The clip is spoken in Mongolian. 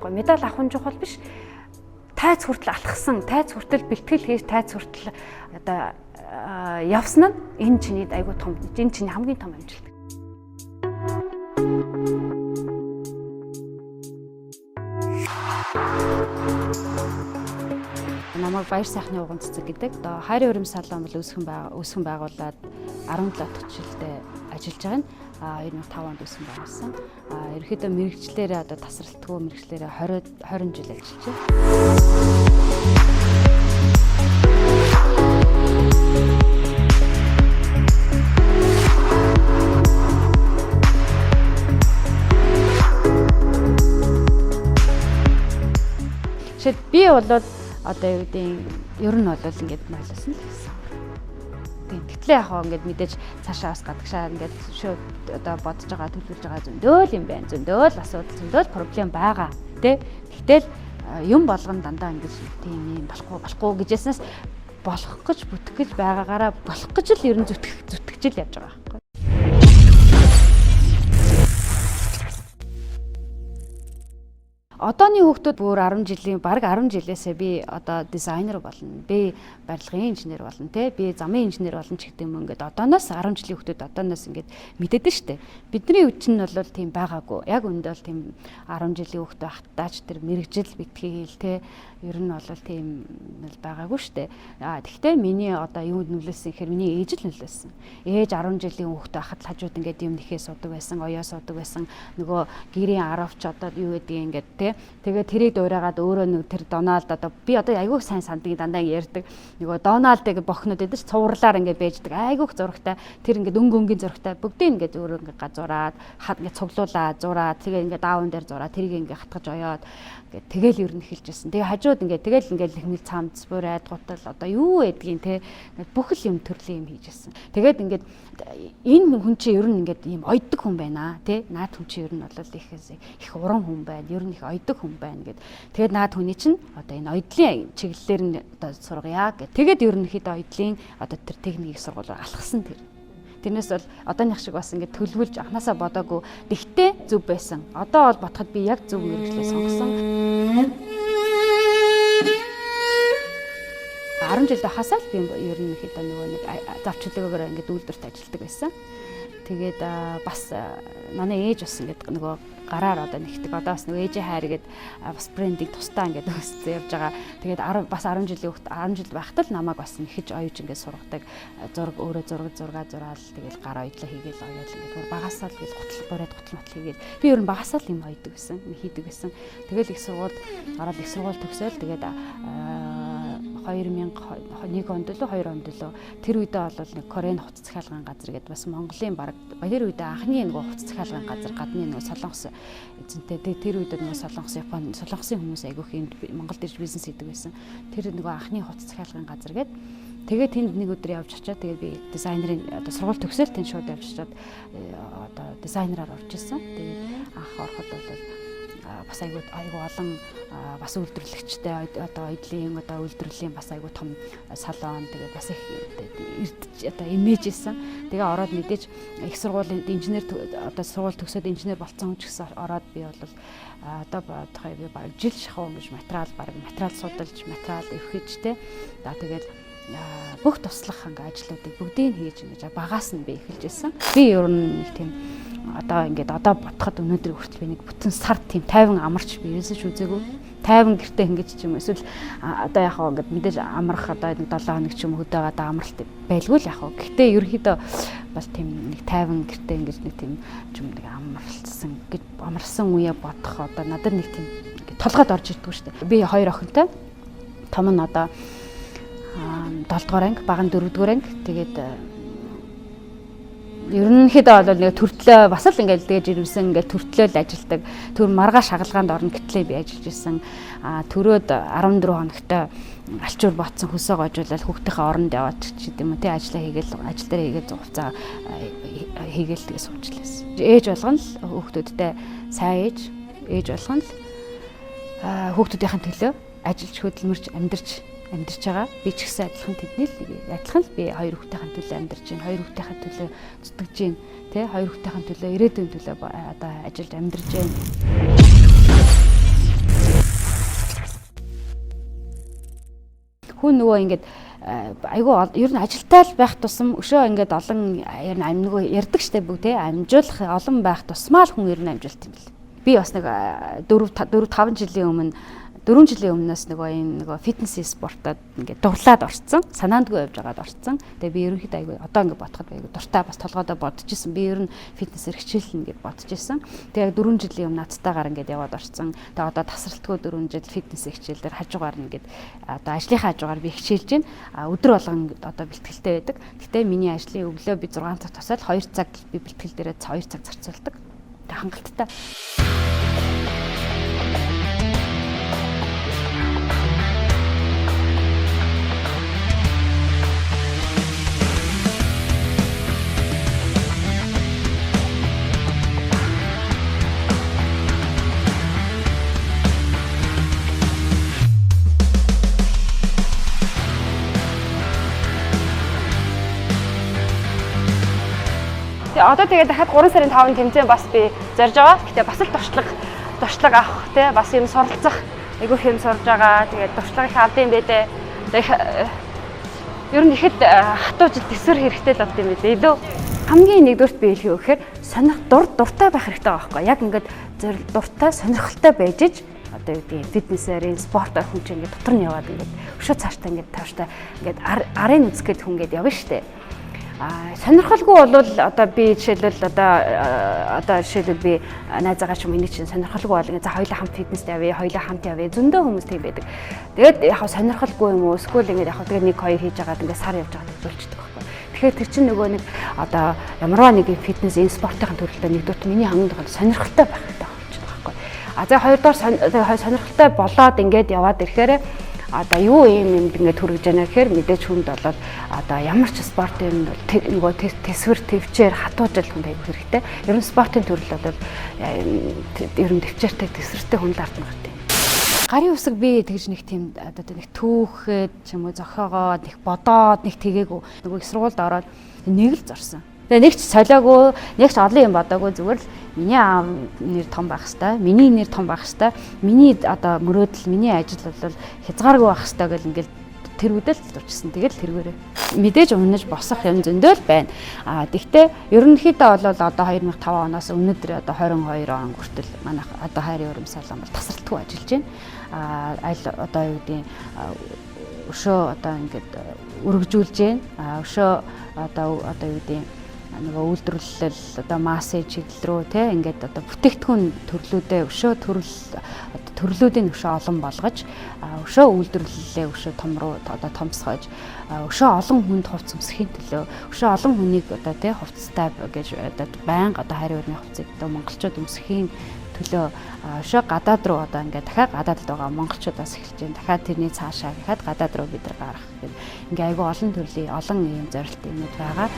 Медаль авах нь чухал биш. Тайц хүртэл алхсан, тайц хүртэл бэлтгэл хийж, тайц хүртэл одоо явсан нь энэ чиний айгүй том, энэ чиний хамгийн том амжилт. Намайг Баяр сайхны уган цэцэг гэдэг. Одоо хайрын өрөм салон бол үүсгэн байгуулад 17 дахь жилдээ ажиллаж байгаа нь 2005 онд үүсгэн байгуулсан. Ерөнхийдөө мэрэгчлэрээ одоо тасралтгүй мэрэгчлэрээ 20 жил ажиллаж байна. Би бол одоо юу гэдэг ер нь бол ингэж майлсан л гэсэн. Тэгтлээ яг хоо ингэж мэдээж цаашаа бас гадагшаа ингэж шууд одоо бодож байгаа төлөвлөж байгаа зөндөөл юм байна. Зөндөөл асуудал, зөндөөл проблем байгаа. Тэ? Тэгтэл юм болгон дандаа ингэж тийм юм болохгүй гэжсэнээс болох гэж бүтгэх гэж байгаагаараа болох гэж л ер нь зүтгэж л явж байгаа байхгүй. Одооны хүүхдүүд бүр 10 жилийн баг 10 жилээсээ би одоо дизайнер болно. Би барилгын инженер болно те. Би замын инженер болно ч гэдэг юм ингээд одооноос 10 жилийн хүүхдүүд одооноос ингээд мэдээд нь штэ. Бидний үе чинь бол тийм байгаагүй. Яг үндэ бол тийм 10 жилийн хүүхдүүд ахтаач тэр мэрэгжил битгийл те. Ер нь бол тийм байгаагүй штэ. Тэгвэл миний одоо юу нөлөөсөн гэхээр миний ээж л нөлөөсөн. Ээж 10 жилийн хүүхдүүд ахад хажууд ингээд юм нэхээ суудаг байсан, оёо суудаг байсан. Нөгөө гэрийн аравч одоо юу гэдгийг ингээд тэгээ тэрийг дуурайгаад өөрөө нэг тэр Доналд одоо би одоо айгүй сайн сандыг дандаа ярьдаг. Нөгөө Доналдыг бохнод гэдэг чинь цувралаар ингээд бэждэг. Айгүйх зурагтай тэр ингээд өнгөнгийн зурагтай бүгдийг ингээд өөрөө ингээд газураад хад ингээд цуглуулаад зураад тэгээ ингээд даавн дээр зураад тэрийг ингээд хатгаж оёод ингээд тэгэл ер нь эхэлжсэн. Тэгээ хажууд ингээд тэгэл ингээд лихмэл цамц бурайд гутал одоо юу гэдгийг те бүх л юм төрлийн юм хийжсэн. Тэгээд ингээд энэ хүн чинь ер нь ингээд ийм ойддаг хүн байна те. Наад хүн чинь ер нь бол их уран хүн байна. Ер нь их ойддаг хүн байна гэд. Тэгээд наад хүний чинь одоо энэ ойдлын чиглэлээр нь одоо сургая гэд. Тэгээд ерөнхийдөө ойдлын одоо тэр техникийг сургуулаар алхсан тэр. Тэрнээс бол одооных шиг бас ингээд төлөвлөж анханасаа бодоогүй. Тэгтээ зөв байсан. Одоо бол бодоход би яг зөв мэрэгчлээ сонгосон. 10 жилдээ хасаал би ерөнхийдөө нөгөө нэг завчлаагаараа ингээд үйлдвэрт ажилладаг байсан. Тэгээд бас манай ээж бас ингээд нөгөө гараар одоо нэгдэг. Одоо бас нөгөө ээжийн хайр гээд бас брендинг тусдаа ингээд өссөн явж байгаа. Тэгээд бас 10 жилийн хүүхд 10 жил байхад л намайг бас нэхэж оёж ингээд сургадаг. Зураг өөрөө зураал тэгээд гар оёдлоо хийгээл оёол ингээд багасаа л гээд гутал бороод гутал хийгээл. Би ер нь багасаа л юм оёдаг гэсэн, хийдэг гэсэн. Тэгэл их сургууль ороод их сургууль төгсөөл тэгээд 2001 онд лөө 2 онд лөө тэр үедээ бол нэг Корены хуц захиалгын газар гэдэг бас Монголын баг тэр үедээ анхны нэг хуц захиалгын газар гадны нэг солонгос эзэнтэй тэр үедээ нэг солонгос Японы солонгосын хүмүүс айгүйх энд Монголд ирж бизнес хийдэг байсан. Тэр нэг анхны хуц захиалгын газар гэдэг. Тэгээд тэнд нэг өдөр явж очиад тэгээд би дизайнерын одоо сургууль төгсөөл тэнд шууд явж очиад одоо дизайнераар орж ирсэн. Тэгээд анх ороход бол бас айгүй олон бас үйлдвэрлэгчтэй одоо ойдлын одоо үйлдвэрлэлийн бас айгүй том салон тэгээд бас их одоо имиж исэн. Тэгээ ороод мэдээж их сургуулийн инженер одоо сургууль төгсөөд инженер болцсон хүн ч гэсэн ороод би бол одоо бодохой би баг жил шахуу гэж материал судалж материал эвхэжтэй. Тэгээд бүх туслах ингээ ажлуудыг бүгдийг хийж ингэж багаас нь би эхэлж ирсэн. Би ер нь тийм одоо бодоход өнөөдөр хүртэл би нэг бүтэн сар тийм 50 амарч би ерөөсөж үзээгүй. 50 гэртээ ингэж ч юм эсвэл одоо яг хаа ингээд мэдээж амрах одоо нэг 7 хоног ч юм хөдөөгээд амралт байлгүй л яг хаа. Гэхдээ ерөөхдөө бол тийм нэг 50 гэртээ ингэж нэг тийм юм нэг амарсан үе бодох одоо надад нэг тийм толгойд орж ирдгүү шүү дээ. Би 2 охинтой. Том нь одоо 7 дугаар анги, бага нь 4 дугаар анги. Тэгээд ерөнхийдөө бол нэг төртлөө бас л ингээд дээж ирсэн ингээд төртлөө л ажилдаг. Төр маргааш хагалгаанд орно гэтлээ би ажиллаж исэн. Төрөөд 14 хоногтой алчуур ботсон хөсөө гожуулаад хүүхдийнхээ оронд яваад ч гэдэм үү тий ажлаа хийгээл ажил дээр хийгээд зугцаа хийгээл тэгээ суучлаасан. Ээж болгоно л хүүхдүүдтэй сайн ээж болгоно л хүүхдүүдийн төлөө ажиллаж хөдөлмөрч амьдарч байгаа. Би ч гэсэн адилхан л би 2 хүүхдийн төлөө амьдарч байна. 2 хүүхдийн төлөө зүтгэж байна. Тэ 2 хүүхдийн төлөө ирээдүйн төлөө одоо ажиллаж амьдарч байна. хүн нөгөө ингээд айгүй ер нь ажилтаа л байх тусам өшөө ингээд олон ер нь нөгөө ярддаг штэ бүгд те амжуулах олон байх тусмаа л хүн ер нь амжилт юм бэл. Би бас нэг 4-5 жилийн өмнө 4 жилийн өмнөөс нөгөө фитнес спортод ингээд дурлаад орцсон. Санаандгүй явж байгаад орцсон. Тэгээ би ерөнхийдөө айгүй одоо ингээд бодоход айгүй дуртай бас толгойдоо бодож исэн. Би ер нь фитнесээр хичээлнэ гэж бодож исэн. Тэгээ 4 жилийн өмнө нацтайгаар ингээд яваад орцсон. Тэгээ одоо тасралтгүй 4 жил фитнес хичээлээр хажуугаар ингээд одоо ажлынхаа хажуугаар би хичээлж байна. Өдөр болгон одоо бэлтгэлтэй байдаг. Гэтэ миний ажлын өглөө би 6 цаг тусаад 2 цаг би бэлтгэл дээрээ 2 цаг зарцуулдаг. Тэг хангалттай. Одоо тэгээд дахиад 3 сарын 5-ны тэмцээн бас би зорж байгаа. Гэтэ бас л туршлага авах те бас юм суралцах айгүй хэм сурж байгаа. Тэгээд туршлага их авд юм бэ дээ. Ер нь ихэд хатуу жил төсвөр хэрэгтэй л авд юм бэ дээ. Илүү хамгийн нэгдүгürt би хэлэх өгөхээр сонирх дуртай байх хэрэгтэй байгаа байхгүй. Яг ингээд дуртай сонирхолтой байж иж одоо юу гэдэг фитнесээр спорт хүн чинь ингээд дотор нь яваад ингээд өшөө цааштай ингээд тавштай ингээд арын үзэхэд хүн ингээд явна штэ. Сонирхолгүй бол одоо би жишээлбэл одоо жишээлбэл би найзаагаа ч юм энийг чинь сонирхолгүй бол ингээ за хоёулаа хамт фитнест явъя, хоёулаа хамт явъя. Зөндөө хүмүүс тийм байдаг. Тэгээд яг сонирхолгүй юм уу? Эсвэл ингээ яг тэгээд 1-2 хийж агаад ингээ сар явж байгаа зүйлчдэг байхгүй. Тэгэхээр тэр чинь нөгөө нэг одоо ямарваа нэг фитнес энэ спортын төрөлтөд нэгдүгээр миний хамгийн гол сонирхолтой байх хэрэгтэй байхгүй. За хоёрдугаар сонирхолтой болоод ингээд яваад ирэхээр одоо юу юм ингээд төрөж яана гэхээр мэдээж хүнд бол одоо ямар ч спортын нөгөө төсвөр төвчээр хатуужил хүнд аяг хэрэгтэй. Ер нь спортын төрөл бол ер нь төвчээртэй төсвөртэй хүнд ардна гэдэг. Гарын үсэг би тэгж нэг тийм одоо нэг түүхэд ч юм уу зохиогоод их бодоод нэг тэгээгүй нөгөө их сургуульд ороод нэг л зорсон. Тэгээ нэг ч солиогүй, нэг ч олон юм бодоогүй зүгээр л миний аав нэр том байх хэвээр, миний нэр том байх хэвээр, миний одоо мөрөөдөл, миний ажил бол хязгааргүй байх хэвээр гэл ингээл тэр үдэл дурчсан. Тэгэл тэргээрээ мэдээж өмнөж босох юм зөндөл байна. Тэгтээ ерөнхийдөө бол одоо 2005 оноос өнөөдөр одоо 22 он хүртэл манайх одоо хайрын урам салон бол тасралтгүй ажиллаж байна. Аль одоо юу гэдэг өшөө одоо ингээд өргөжүүлж байна. Өшөө одоо юу гэдэг нөгөө үйлдвэрлэл одоо массаж чиглэл рүү те ингээд одоо бүтээгдэхүүн төрлүүдээ өшөө төрлүүдийн өшөө олон болгож өшөө үйлдвэрлэлээ өшөө том руу одоо томсгож өшөө олон хүнд хувцс өмсөхийн төлөө өшөө олон хүнийг одоо те хувцастай гэж одоо байнга одоо хайрын урмын хувцсыг одоо монголчууд өмсөхийн төлөө өшөө гадаад руу одоо ингээд дахиад гадаадд байгаа монголчуудаас эхэлж байна. Дахиад тэрний цаашаа дахиад гадаад руу бид нар гарах гэдэг. Ингээ айгүй олон төрлийн олон юм зорилт юмуд байгаа.